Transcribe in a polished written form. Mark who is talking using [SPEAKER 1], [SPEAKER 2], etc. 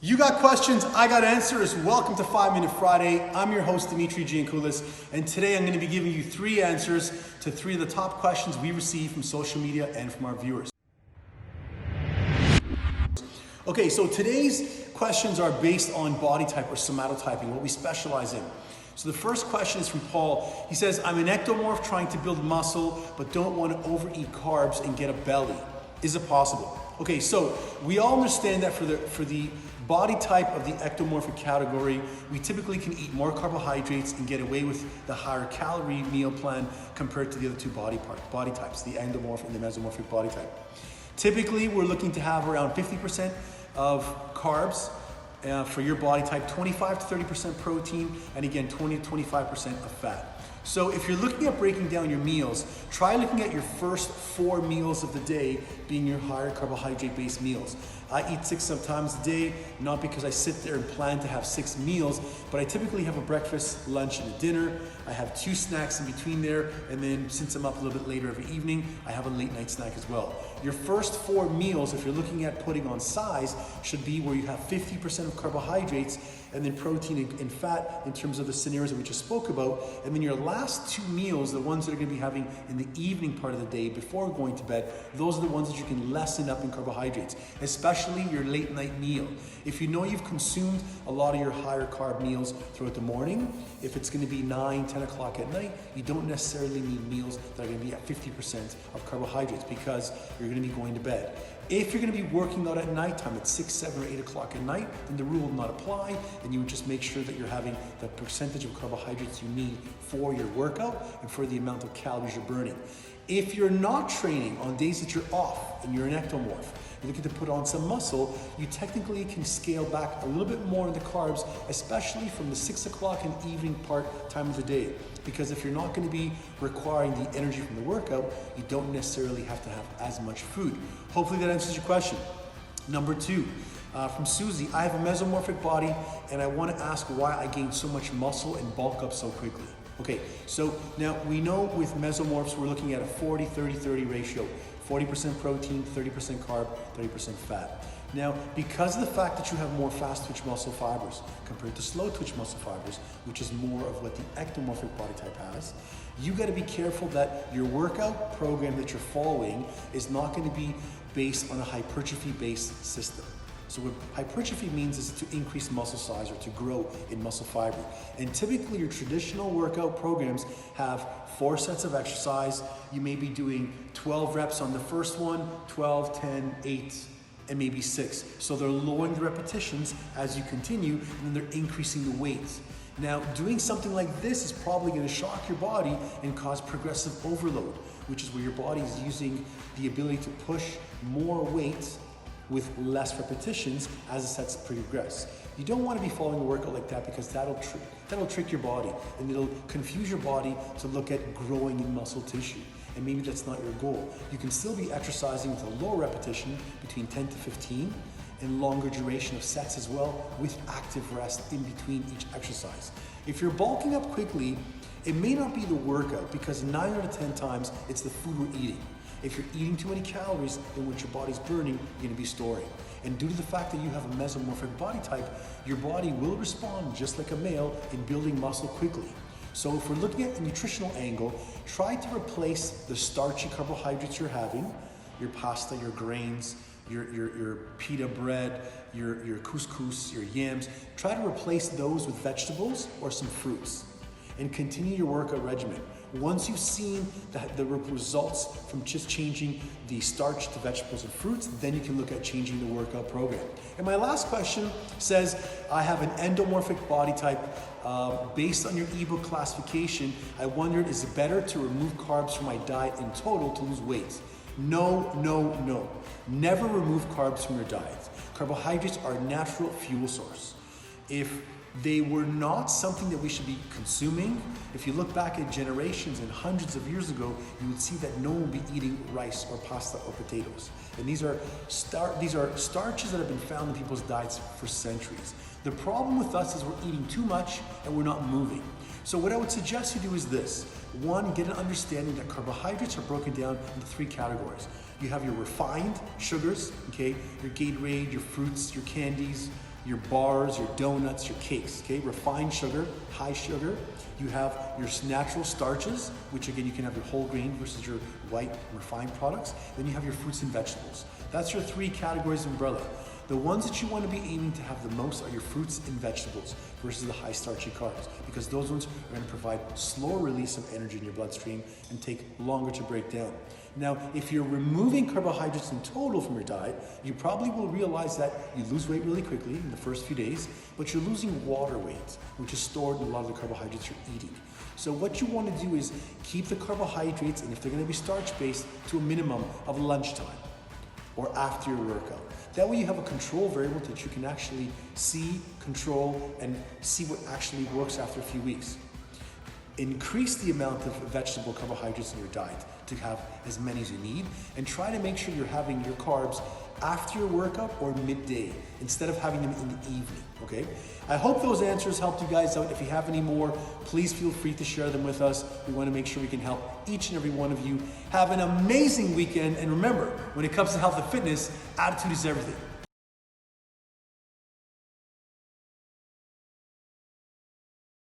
[SPEAKER 1] You got questions, I got answers. Welcome to 5 Minute Friday. I'm your host, Dimitri Giankoulas, and today I'm going to be giving you 3 answers to 3 of the top questions we receive from social media and from our viewers. Okay, so today's questions are based on body type or somatotyping, what we specialize in. So the first question is from Paul. He says, I'm an ectomorph trying to build muscle, but don't want to overeat carbs and get a belly. Is it possible? Okay, so we all understand that for the body type of the ectomorphic category, we typically can eat more carbohydrates and get away with the higher calorie meal plan compared to the other 2 body types, the endomorph and the mesomorphic body type. Typically, we're looking to have around 50% of carbs for your body type, 25 to 30% protein, and again, 20 to 25% of fat. So if you're looking at breaking down your meals, try looking at your first 4 meals of the day being your higher carbohydrate-based meals. I eat 6 sometimes a day, not because I sit there and plan to have 6 meals, but I typically have a breakfast, lunch, and a dinner. I have 2 snacks in between there, and then since I'm up a little bit later every evening, I have a late night snack as well. Your first 4 meals, if you're looking at putting on size, should be where you have 50% of carbohydrates and then protein and fat in terms of the scenarios that we just spoke about. And then your last 2 meals, the ones that are going to be having in the evening part of the day before going to bed, those are the ones that you can lessen up in carbohydrates, especially your late night meal. If you know you've consumed a lot of your higher carb meals throughout the morning, if it's going to be 9, 10 o'clock at night, you don't necessarily need meals that are going to be at 50% of carbohydrates because you're going to be going to bed. If you're going to be working out at nighttime at 6, 7, or 8 o'clock at night, then the rule will not apply, and you would just make sure that you're having the percentage of carbohydrates you need for your workout and for the amount of calories you're burning. If you're not training on days that you're off and you're an ectomorph, you're looking to put on some muscle, you technically can scale back a little bit more on the carbs, especially from the 6 o'clock and evening part time of the day. Because if you're not going to be requiring the energy from the workout, you don't necessarily have to have as much food. Hopefully that answers your question. Number 2, from Susie, I have a mesomorphic body and I want to ask why I gained so much muscle and bulk up so quickly. Okay, so now we know with mesomorphs, we're looking at a 40-30-30 ratio. 40% protein, 30% carb, 30% fat. Now, because of the fact that you have more fast twitch muscle fibers compared to slow twitch muscle fibers, which is more of what the ectomorphic body type has, you got to be careful that your workout program that you're following is not going to be based on a hypertrophy-based system. So what hypertrophy means is to increase muscle size or to grow in muscle fiber. And typically your traditional workout programs have 4 sets of exercise. You may be doing 12 reps on the first one, 12, 10, 8, and maybe 6. So they're lowering the repetitions as you continue, and then they're increasing the weights. Now, doing something like this is probably going to shock your body and cause progressive overload, which is where your body is using the ability to push more weight with less repetitions as the sets progress. You don't want to be following a workout like that because that'll trick your body and it'll confuse your body to look at growing in muscle tissue. And maybe that's not your goal. You can still be exercising with a low repetition between 10 to 15 and longer duration of sets as well with active rest in between each exercise. If you're bulking up quickly, it may not be the workout because 9 out of 10 times it's the food we're eating. If you're eating too many calories than what your body's burning, you're going to be storing. And due to the fact that you have a mesomorphic body type, your body will respond just like a male in building muscle quickly. So if we're looking at a nutritional angle, try to replace the starchy carbohydrates you're having, your pasta, your grains, your pita bread, your couscous, your yams. Try to replace those with vegetables or some fruits and continue your workout regimen. Once you've seen the results from just changing the starch to vegetables and fruits, then you can look at changing the workout program. And my last question says, I have an endomorphic body type. Based on your Ebook classification, I wondered, is it better to remove carbs from my diet in total to lose weight? No, no, no. Never remove carbs from your diet. Carbohydrates are a natural fuel source. If they were not something that we should be consuming, if you look back at generations and hundreds of years ago, you would see that no one would be eating rice or pasta or potatoes. And these are starches that have been found in people's diets for centuries. The problem with us is we're eating too much and we're not moving. So what I would suggest you do is this. 1, get an understanding that carbohydrates are broken down into 3 categories. You have your refined sugars, okay, your Gatorade, your fruits, your candies, your bars, your donuts, your cakes, okay? Refined sugar, high sugar. You have your natural starches, which again, you can have your whole grain versus your white refined products. Then you have your fruits and vegetables. That's your 3 categories of umbrella. The ones that you want to be aiming to have the most are your fruits and vegetables versus the high starchy carbs, because those ones are going to provide slower release of energy in your bloodstream and take longer to break down. Now, if you're removing carbohydrates in total from your diet, you probably will realize that you lose weight really quickly in the first few days, but you're losing water weight, which is stored in a lot of the carbohydrates you're eating. So what you want to do is keep the carbohydrates, and if they're going to be starch-based, to a minimum of lunchtime or after your workout. That way you have a control variable that you can actually see, control, and see what actually works after a few weeks. Increase the amount of vegetable carbohydrates in your diet to have as many as you need, and try to make sure you're having your carbs after your workout or midday instead of having them in the evening, okay? I hope those answers helped you guys out. If you have any more, please feel free to share them with us. We want to make sure we can help each and every one of you. Have an amazing weekend, and remember, when it comes to health and fitness, attitude is everything.